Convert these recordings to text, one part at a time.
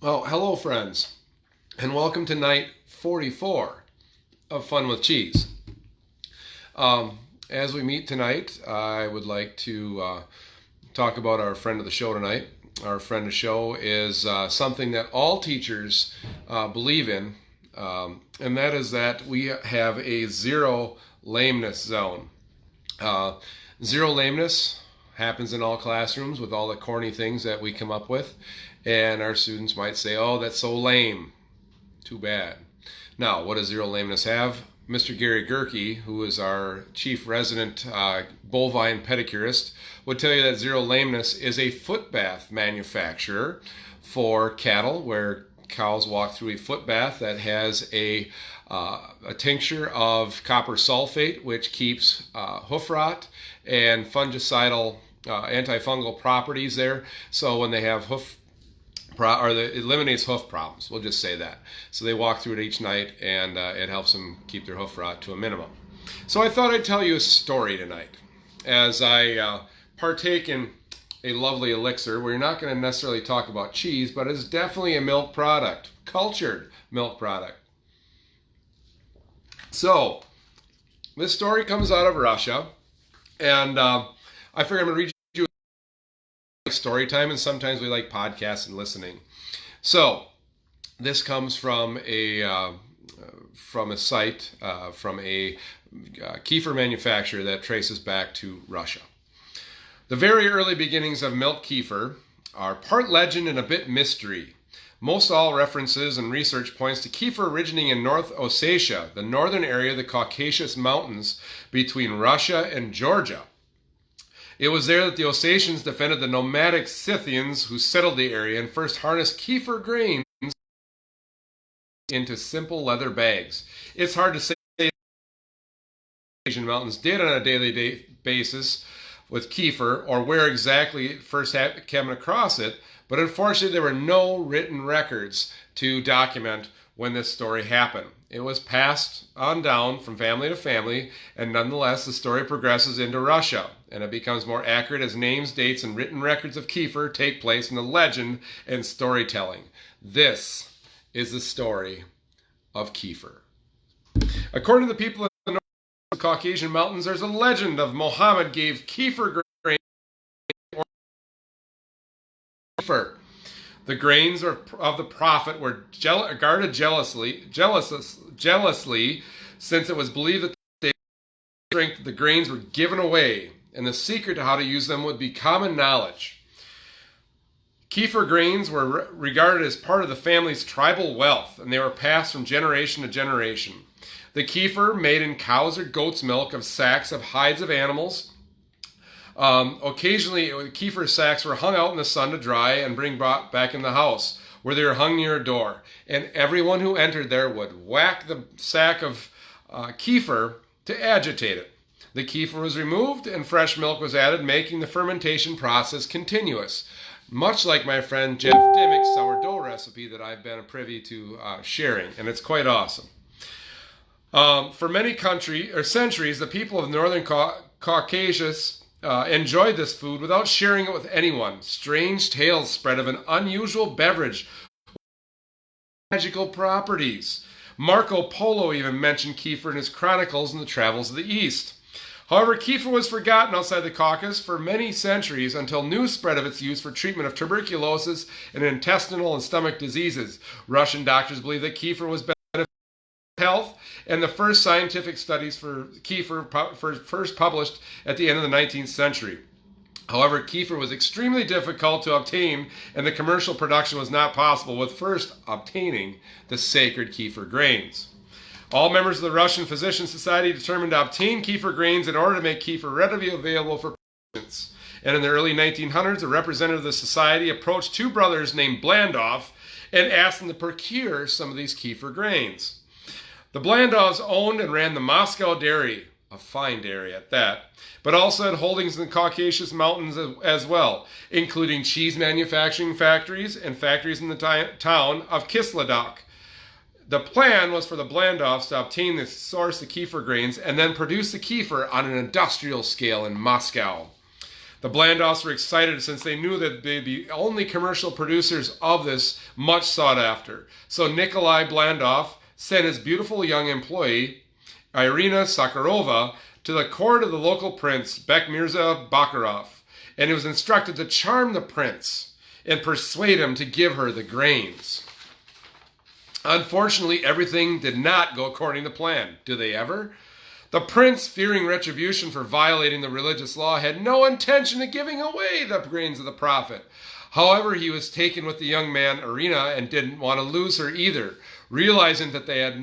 Well, hello, friends, and welcome to night 44 of Fun with Cheese. As we meet tonight, I would like to talk about our friend of the show tonight. Our friend of the show is something that all teachers believe in, and that is that we have a zero lameness zone. Zero lameness happens in all classrooms with all the corny things that we come up with, and our students might say, "Oh, that's so lame." Too bad. Now, what does zero lameness have? Mr. Gary Gerke, who is our chief resident bovine pedicurist, would tell you that zero lameness is a foot bath manufacturer for cattle, where cows walk through a foot bath that has a tincture of copper sulfate, which keeps hoof rot and fungicidal antifungal properties there. So when they have it eliminates hoof problems. We'll just say that. So they walk through it each night, and it helps them keep their hoof rot to a minimum. So I thought I'd tell you a story tonight, as I partake in a lovely elixir where you're not going to necessarily talk about cheese, but it's definitely a milk product, cultured milk product. So this story comes out of Russia, and I figure I'm going to read you story time, and sometimes we like podcasts and listening. So this comes from a site from a kefir manufacturer that traces back to Russia. The very early beginnings of milk kefir are part legend and a bit mystery. Most all references and research points to kefir originating in North Ossetia, the northern area of the Caucasus Mountains between Russia and Georgia. It was there that the Ossetians defended the nomadic Scythians who settled the area and first harnessed kefir grains into simple leather bags. It's hard to say what the Asian mountains did on a daily basis with kefir, or where exactly it first came across it, but unfortunately there were no written records to document when this story happened. It was passed on down from family to family, and nonetheless the story progresses into Russia, and it becomes more accurate as names, dates, and written records of kefir take place in the legend and storytelling. This is the story of kefir. According to the people of the North Caucasian Mountains, there's a legend of Muhammad gave kefir grain or kefir. The grains of the prophet were guarded jealously, since it was believed that the grains were given away, and the secret to how to use them would be common knowledge. Kefir grains were regarded as part of the family's tribal wealth, and they were passed from generation to generation. The kefir, made in cow's or goat's milk of sacks of hides of animals. Occasionally, kefir sacks were hung out in the sun to dry and brought back in the house, where they were hung near a door. And everyone who entered there would whack the sack of kefir to agitate it. The kefir was removed and fresh milk was added, making the fermentation process continuous. Much like my friend Jeff Dimmick's sourdough recipe that I've been privy to sharing, and it's quite awesome. For many centuries, the people of Northern Caucasus enjoyed this food without sharing it with anyone. Strange tales spread of an unusual beverage with magical properties. Marco Polo even mentioned kefir in his chronicles in the Travels of the East. However, kefir was forgotten outside the Caucasus for many centuries until news spread of its use for treatment of tuberculosis and intestinal and stomach diseases. Russian doctors believe that kefir was beneficial to health, and the first scientific studies for kefir first published at the end of the 19th century. However, kefir was extremely difficult to obtain, and the commercial production was not possible with first obtaining the sacred kefir grains. All members of the Russian Physician Society determined to obtain kefir grains in order to make kefir readily available for patients. And in the early 1900s, a representative of the society approached two brothers named Blandov and asked them to procure some of these kefir grains. The Blandovs owned and ran the Moscow Dairy, a fine dairy at that, but also had holdings in the Caucasus Mountains as well, including cheese manufacturing factories and factories in the town of Kislovodsk. The plan was for the Blandovs to obtain this source of kefir grains and then produce the kefir on an industrial scale in Moscow. The Blandauers were excited since they knew that they'd be the only commercial producers of this, much sought after. So Nikolai Blandau sent his beautiful young employee, Irina Sakharova, to the court of the local prince, Bekmirza Bakarov, and he was instructed to charm the prince and persuade him to give her the grains. Unfortunately, everything did not go according to plan. Do they ever? The prince, fearing retribution for violating the religious law, had no intention of giving away the grains of the prophet. However, he was taken with the young man, Irina, and didn't want to lose her either. Realizing that they had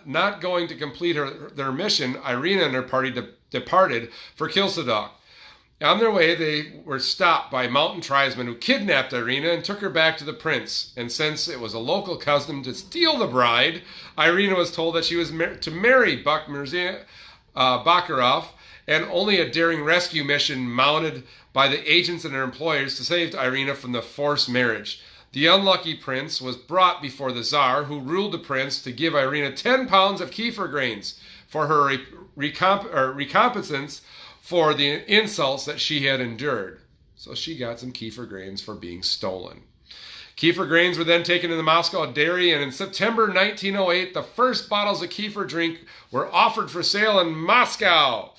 not going to complete their mission, Irina and her party departed for Kilsadok. On their way, they were stopped by mountain tribesmen who kidnapped Irina and took her back to the prince. And since it was a local custom to steal the bride, Irina was told that she was to marry Bekmirza Bakarov, and only a daring rescue mission mounted by the agents and their employers to save Irina from the forced marriage. The unlucky prince was brought before the Tsar, who ruled the prince to give Irina 10 pounds of kefir grains for her recompensance for the insults that she had endured. So she got some kefir grains for being stolen. Kefir grains were then taken to the Moscow dairy, and in September 1908, the first bottles of kefir drink were offered for sale in Moscow.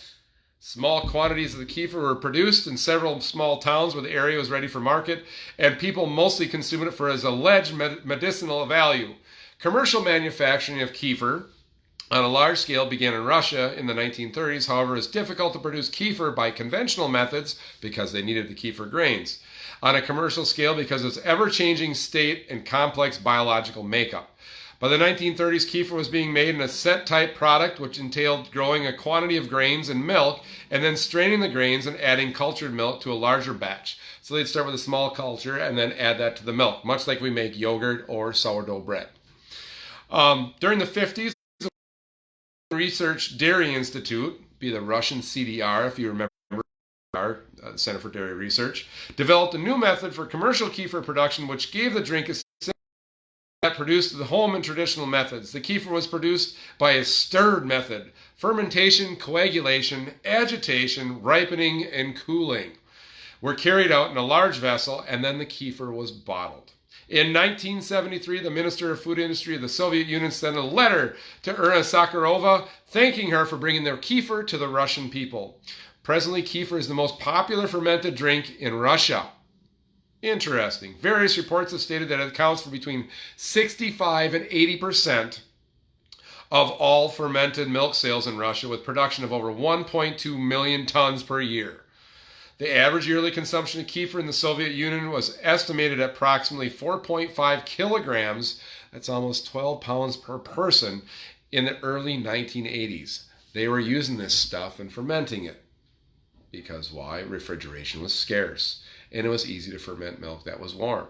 Small quantities of the kefir were produced in several small towns where the area was ready for market, and people mostly consumed it for its alleged medicinal value. Commercial manufacturing of kefir on a large scale began in Russia in the 1930s. However, it's difficult to produce kefir by conventional methods because they needed the kefir grains. On a commercial scale because of its ever-changing state and complex biological makeup. By the 1930s, kefir was being made in a set-type product, which entailed growing a quantity of grains and milk, and then straining the grains and adding cultured milk to a larger batch. So they'd start with a small culture and then add that to the milk, much like we make yogurt or sourdough bread. During the 50s, the Research Dairy Institute, be the Russian CDR, if you remember, Center for Dairy Research, developed a new method for commercial kefir production, which gave the drink a that produced the home and traditional methods. The kefir was produced by a stirred method: fermentation, coagulation, agitation, ripening, and cooling were carried out in a large vessel, and then the kefir was bottled. In 1973, the Minister of Food Industry of the Soviet Union sent a letter to Irina Sakharova thanking her for bringing their kefir to the Russian people. Presently, kefir is the most popular fermented drink in Russia. Interesting. Various reports have stated that it accounts for between 65 and 80% of all fermented milk sales in Russia, with production of over 1.2 million tons per year. The average yearly consumption of kefir in the Soviet Union was estimated at approximately 4.5 kilograms, that's almost 12 pounds per person, in the early 1980s. They were using this stuff and fermenting it. Because why? Refrigeration was scarce, and it was easy to ferment milk that was warm.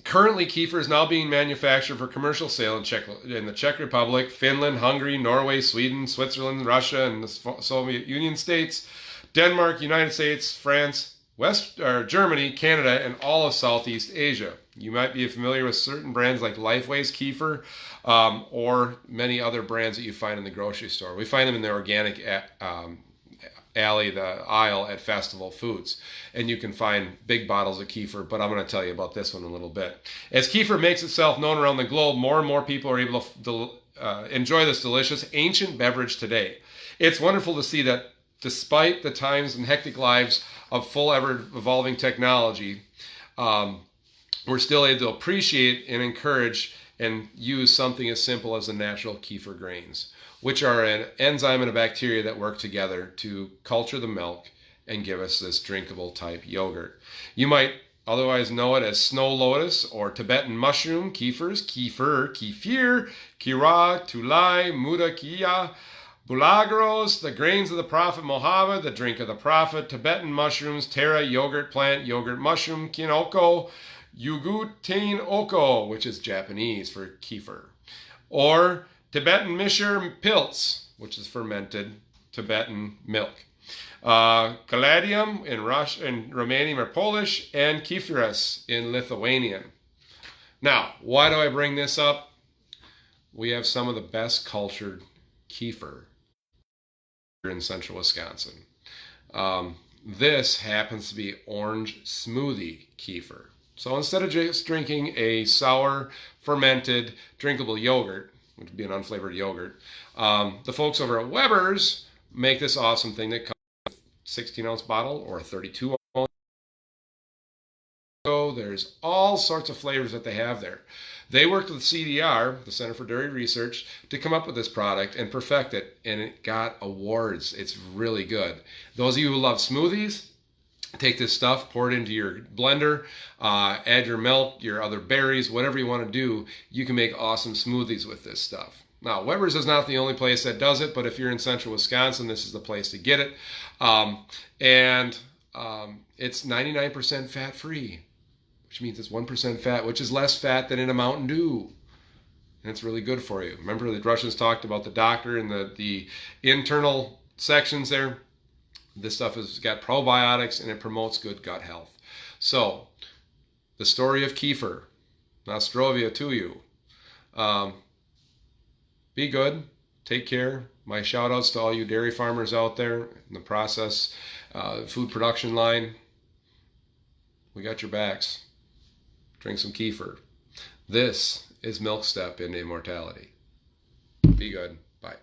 Currently, kefir is now being manufactured for commercial sale in the Czech Republic, Finland, Hungary, Norway, Sweden, Switzerland, Russia, and the Soviet Union states, Denmark, United States, France, Germany, Canada, and all of Southeast Asia. You might be familiar with certain brands like Lifeway's kefir, or many other brands that you find in the grocery store. We find them in the organic aisle at Festival Foods. And you can find big bottles of kefir, but I'm going to tell you about this one in a little bit. As kefir makes itself known around the globe, more and more people are able to enjoy this delicious ancient beverage today. It's wonderful to see that despite the times and hectic lives of full ever-evolving technology, we're still able to appreciate and encourage and use something as simple as the natural kefir grains, which are an enzyme and a bacteria that work together to culture the milk and give us this drinkable type yogurt. You might otherwise know it as snow lotus or Tibetan mushroom, kefirs, kefir, kefir, kira, tulai, muda, kiya, bulagros, the grains of the prophet Mohammed, the drink of the prophet, Tibetan mushrooms, tara, yogurt plant, yogurt mushroom, kinoko, yugutain oko, which is Japanese for kefir, or Tibetan mishir pilz, which is fermented Tibetan milk. Caladium in Romanian or Polish, and kefiras in Lithuanian. Now, why do I bring this up? We have some of the best cultured kefir here in central Wisconsin. This happens to be orange smoothie kefir. So instead of just drinking a sour, fermented, drinkable yogurt, which would be an unflavored yogurt, the folks over at Weber's make this awesome thing that comes in a 16-ounce bottle or a 32-ounce. There's all sorts of flavors that they have there. They worked with CDR, the Center for Dairy Research, to come up with this product and perfect it, and it got awards. It's really good. Those of you who love smoothies, take this stuff, pour it into your blender, add your milk, your other berries, whatever you want to do. You can make awesome smoothies with this stuff. Now, Weber's is not the only place that does it, but if you're in central Wisconsin, this is the place to get it. It's 99% fat-free, which means it's 1% fat, which is less fat than in a Mountain Dew. And it's really good for you. Remember the Russians talked about the doctor and the internal sections there? This stuff has got probiotics and it promotes good gut health. So, the story of kefir. Nostrovia to you. Be good. Take care. My shout outs to all you dairy farmers out there in the process, food production line. We got your backs. Drink some kefir. This is Milk Step into Immortality. Be good. Bye.